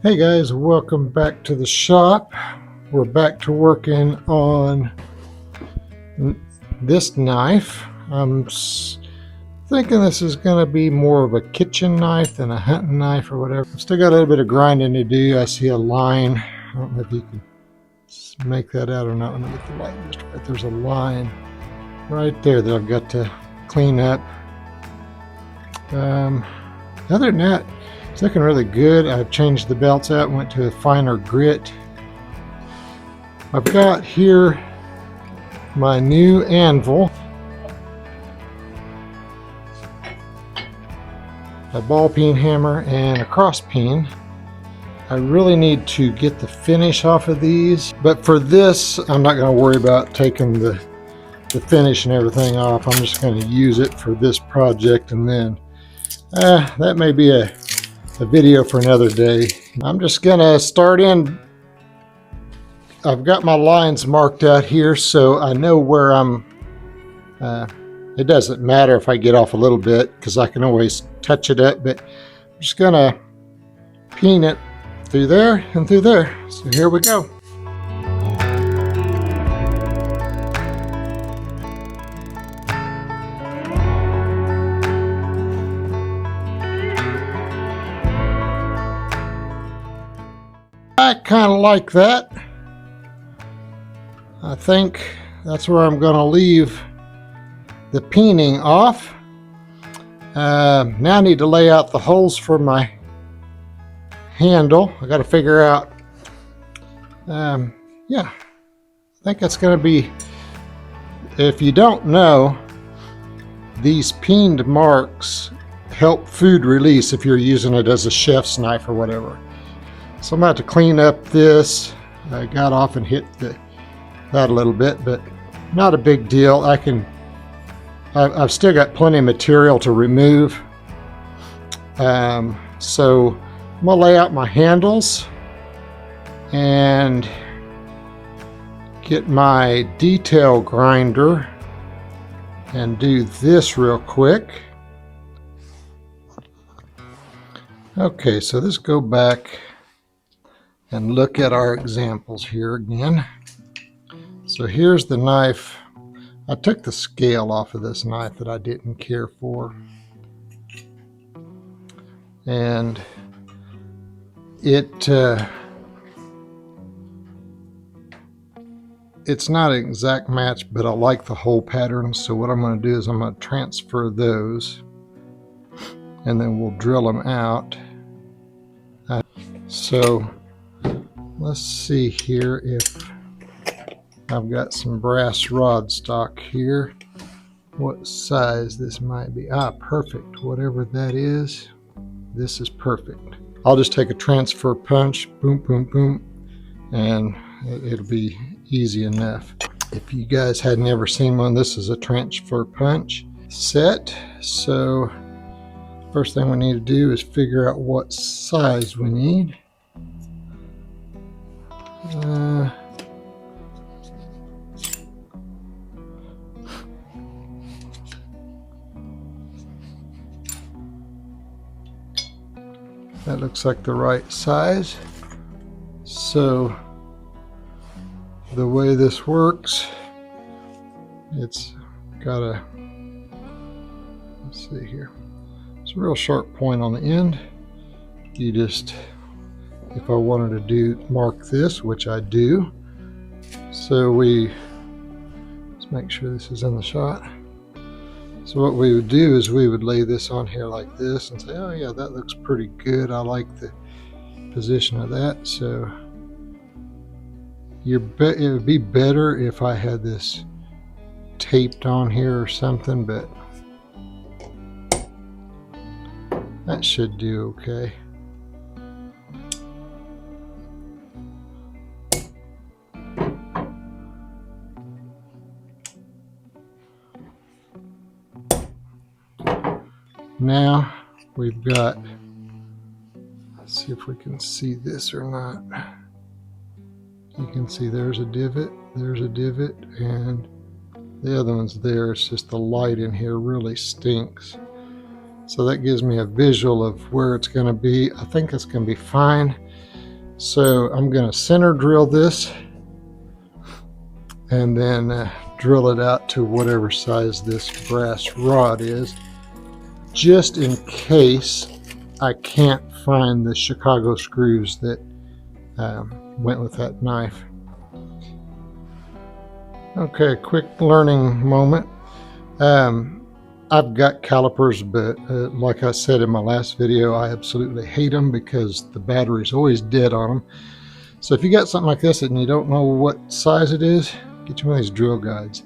Hey guys, welcome back to the shop. We're back to working on this knife. I'm thinking this is going to be more of a kitchen knife than a hunting knife or whatever. I've still got a little bit of grinding to do. I see a line. I don't know if you can make that out or not. Let me get the light just right. There's a line right there that I've got to clean up. Other than that, it's looking really good. I've changed the belts out, went to a finer grit. I've got here my new anvil, a ball peen hammer, and a cross peen. I really need to get the finish off of these, but for this, I'm not going to worry about taking the finish and everything off. I'm just going to use it for this project, and then that may be a video for another day. I'm just gonna start in. I've got my lines marked out here so I know where I'm. It doesn't matter if I get off a little bit because I can always touch it up, but I'm just gonna peen it through there and through there. So here we go. I kind of like that. I think that's where I'm going to leave the peening off. Now I need to lay out the holes for my handle. I got to figure out, yeah, I think that's going to be, if you don't know, these peened marks help food release if you're using it as a chef's knife or whatever. So I'm about to clean up this. I got off and hit that a little bit, but not a big deal. I've still got plenty of material to remove. So I'm gonna lay out my handles and get my detail grinder and do this real quick. Okay, so let's go back and look at our examples here again. So here's the knife. I took the scale off of this knife that I didn't care for. And it's not an exact match, but I like the hole pattern. So what I'm going to do is I'm going to transfer those and then we'll drill them out. So let's see here if I've got some brass rod stock here. What size this might be. Perfect. Whatever that is, this is perfect. I'll just take a transfer punch, boom, boom, boom, and it'll be easy enough. If you guys hadn't ever seen one, this is a transfer punch set. So first thing we need to do is figure out what size we need. That looks like the right size. So the way this works, it's got a, let's see here, it's a real sharp point on the end. You just, if I wanted to mark this, which I do, so let's make sure this is in the shot. So what we would do is we would lay this on here like this and say, oh yeah, that looks pretty good. I like the position of that. So it would be better if I had this taped on here or something, but that should do okay. Now we've got, let's see if we can see this or not. You can see there's a divot, and the other one's there. It's just the light in here really stinks. So that gives me a visual of where it's going to be. I think it's going to be fine. So I'm going to center drill this and then drill it out to whatever size this brass rod is, just in case I can't find the Chicago screws that went with that knife. Okay, quick learning moment. I've got calipers, but like I said in my last video, I absolutely hate them because the battery's always dead on them. So if you got something like this and you don't know what size it is, get you one of these drill guides.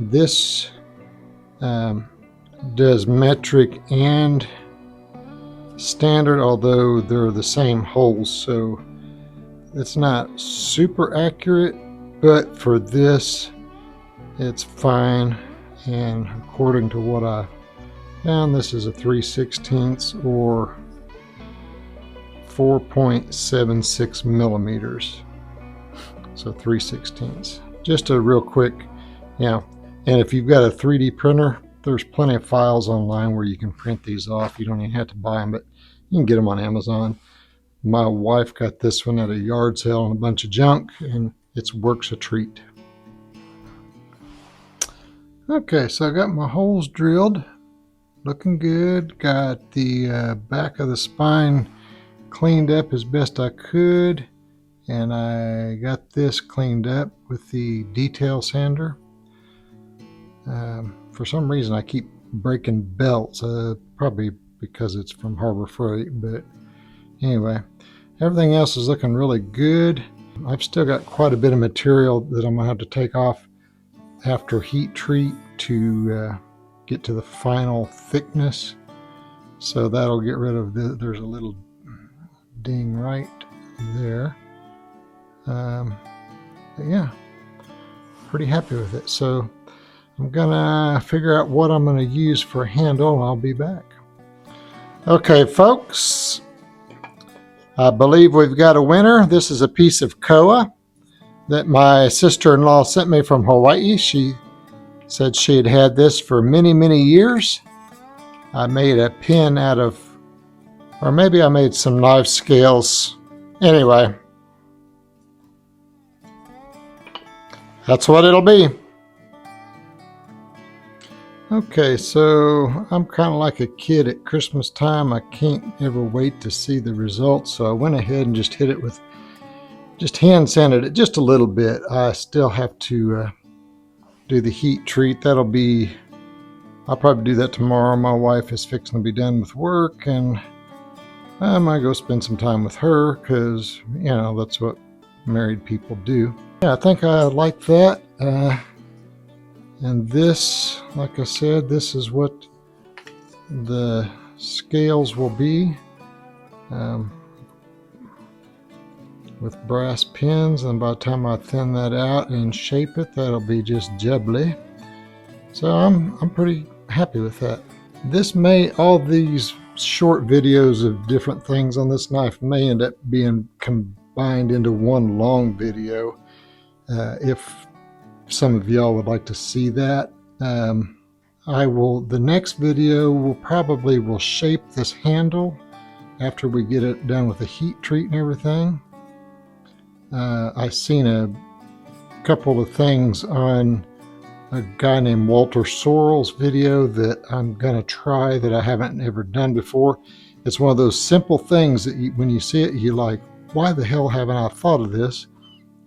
This does metric and standard, although they're the same holes, so it's not super accurate, but for this it's fine. And according to what I found, this is a 3/16 or 4.76 millimeters. So 3/16. Just a real quick, and if you've got a 3D printer, there's plenty of files online where you can print these off. You don't even have to buy them, but you can get them on Amazon. My wife got this one at a yard sale and a bunch of junk, and it works a treat. Okay, so I got my holes drilled, looking good. Got the back of the spine cleaned up as best I could, and I got this cleaned up with the detail sander. For some reason I keep breaking belts, probably because it's from Harbor Freight, but anyway, everything else is looking really good. I've still got quite a bit of material that I'm gonna have to take off after heat treat to get to the final thickness, so that'll get rid of there's a little ding right there, but yeah, pretty happy with it. So I'm gonna figure out what I'm gonna use for a handle, and I'll be back. Okay folks, I believe we've got a winner. This is a piece of koa that my sister-in-law sent me from Hawaii. She said she had had this for many years. I made a pin out of, or maybe I made some knife scales. Anyway, that's what it'll be. Okay, so I'm kind of like a kid at Christmas time. I can't ever wait to see the results, so I went ahead and just hit it with, just hand sanded it just a little bit. I still have to do the heat treat. That'll be, I'll probably do that tomorrow. My wife is fixing to be done with work, and I might go spend some time with her because, that's what married people do. Yeah, I think I like that. And this, like I said, this is what the scales will be. With brass pins, and by the time I thin that out and shape it, that'll be just jubbly. So I'm pretty happy with that. All these short videos of different things on this knife may end up being combined into one long video. If some of y'all would like to see that, the next video will shape this handle after we get it done with the heat treat and everything. I've seen a couple of things on a guy named Walter Sorrell's video that I'm gonna try that I haven't ever done before. It's one of those simple things that when you see it, you're like, why the hell haven't I thought of this?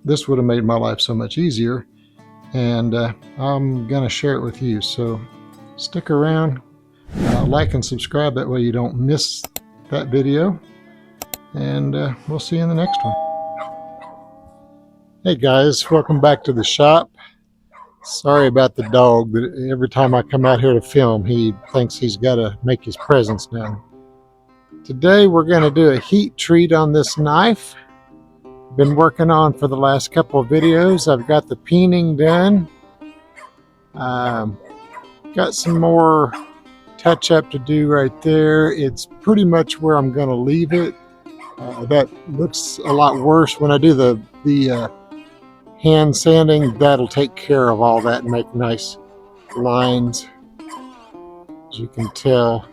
This would have made my life so much easier, and I'm gonna share it with you. So stick around, like and subscribe, that way you don't miss that video, and we'll see you in the next one. Hey guys, welcome back to the shop. Sorry about the dog, but every time I come out here to film, he thinks he's got to make his presence known. Today we're going to do a heat treat on this knife. Been working on for the last couple of videos. I've got the peening done. Got some more touch up to do right there. It's pretty much where I'm going to leave it. That looks a lot worse when I do the hand sanding. That'll take care of all that and make nice lines. As you can tell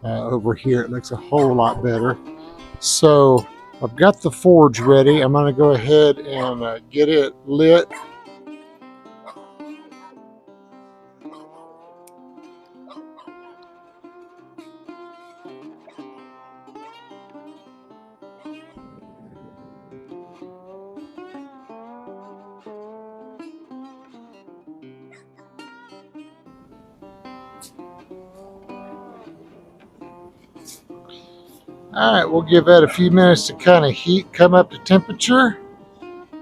over here, it looks a whole lot better. So I've got the forge ready. I'm going to go ahead and get it lit. Alright, we'll give that a few minutes to kind of heat, come up to temperature.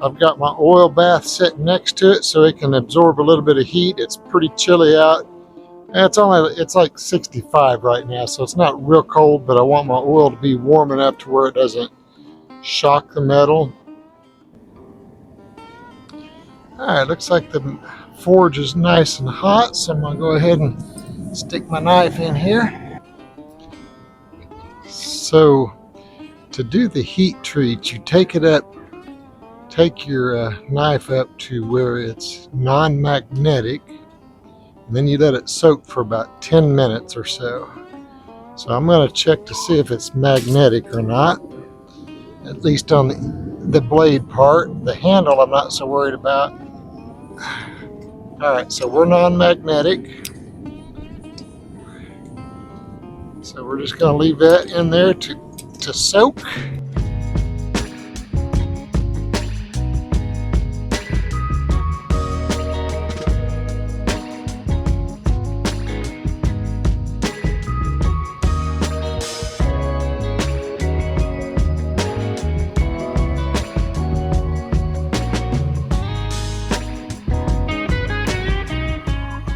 I've got my oil bath sitting next to it so it can absorb a little bit of heat. It's pretty chilly out. And it's like 65 right now, so it's not real cold, but I want my oil to be warm enough to where it doesn't shock the metal. Alright, looks like the forge is nice and hot, so I'm going to go ahead and stick my knife in here. So to do the heat treat, you take your knife up to where it's non-magnetic, and then you let it soak for about 10 minutes or so. So I'm going to check to see if it's magnetic or not, at least on the blade part. The handle I'm not so worried about. Alright, so we're non-magnetic. So we're just going to leave that in there to soak.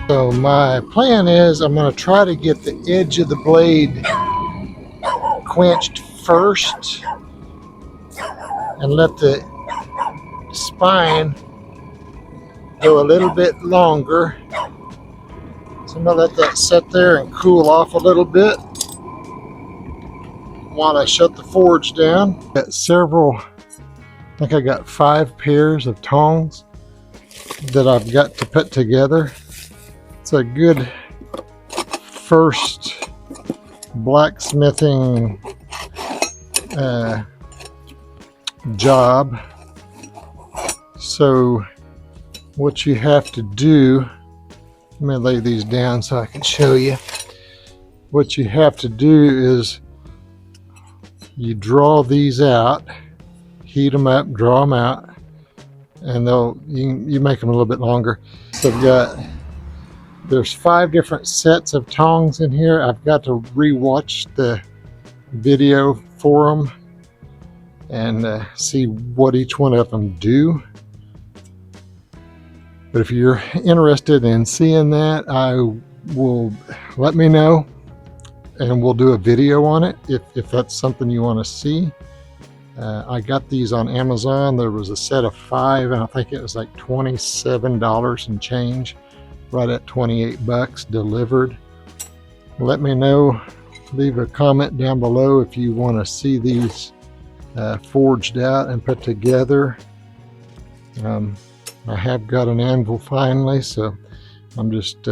So my plan is I'm going to try to get the edge of the blade quenched first and let the spine go a little bit longer. So I'm going to let that sit there and cool off a little bit while I shut the forge down. Got several, I think I got 5 pairs of tongs that I've got to put together. It's a good first blacksmithing job. So what you have to do, let me lay these down so I can show you. What you have to do is you draw these out, heat them up, draw them out, and you make them a little bit longer. So there's 5 different sets of tongs in here. I've got to re-watch the video for them and see what each one of them do. But if you're interested in seeing that, let me know and we'll do a video on it if that's something you want to see. I got these on Amazon. There was a set of 5 and I think it was like $27 and change. Right at 28 bucks delivered. Let me know, leave a comment down below if you want to see these forged out and put together. I have got an anvil finally, so I'm just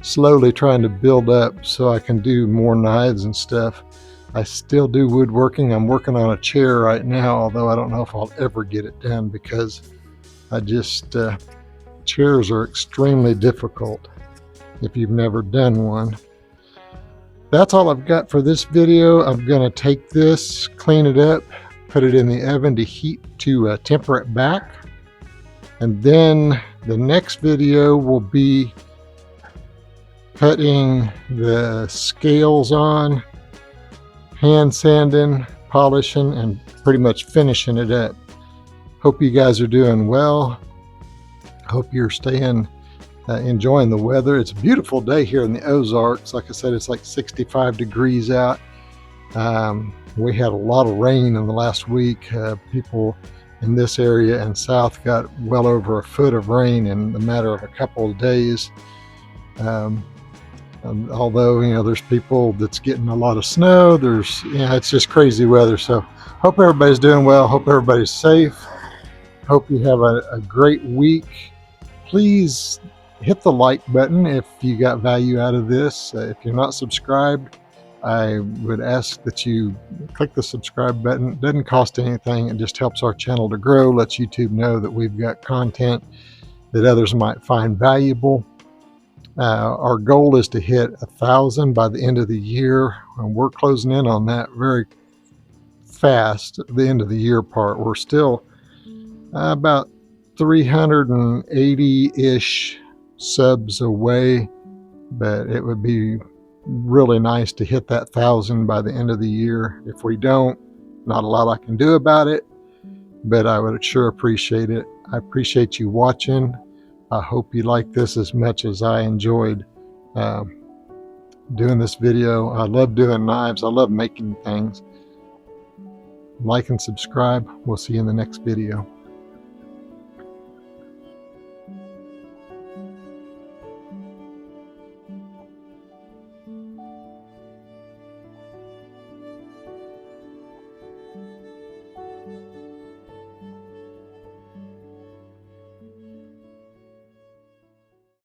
slowly trying to build up so I can do more knives and stuff. I still do woodworking. I'm working on a chair right now, although I don't know if I'll ever get it done because chairs are extremely difficult if you've never done one. That's all I've got for this video. I'm going to take this, clean it up, put it in the oven to heat to temper it back. And then the next video will be putting the scales on, hand sanding, polishing, and pretty much finishing it up. Hope you guys are doing well. Hope you're staying, enjoying the weather. It's a beautiful day here in the Ozarks. Like I said, it's like 65 degrees out. We had a lot of rain in the last week. People in this area and south got well over a foot of rain in a matter of a couple of days. Although, there's people that's getting a lot of snow. It's just crazy weather. So hope everybody's doing well. Hope everybody's safe. Hope you have a great week. Please hit the like button if you got value out of this. If you're not subscribed, I would ask that you click the subscribe button. It doesn't cost anything. It just helps our channel to grow, lets YouTube know that we've got content that others might find valuable. Our goal is to hit 1,000 by the end of the year, and we're closing in on that very fast. The end of the year part, we're still about 380-ish subs away, but it would be really nice to hit that 1,000 by the end of the year. If we don't, not a lot I can do about it, but I would sure appreciate it. I appreciate you watching. I hope you like this as much as I enjoyed doing this video. I love doing knives. I love making things. Like and subscribe. We'll see you in the next video.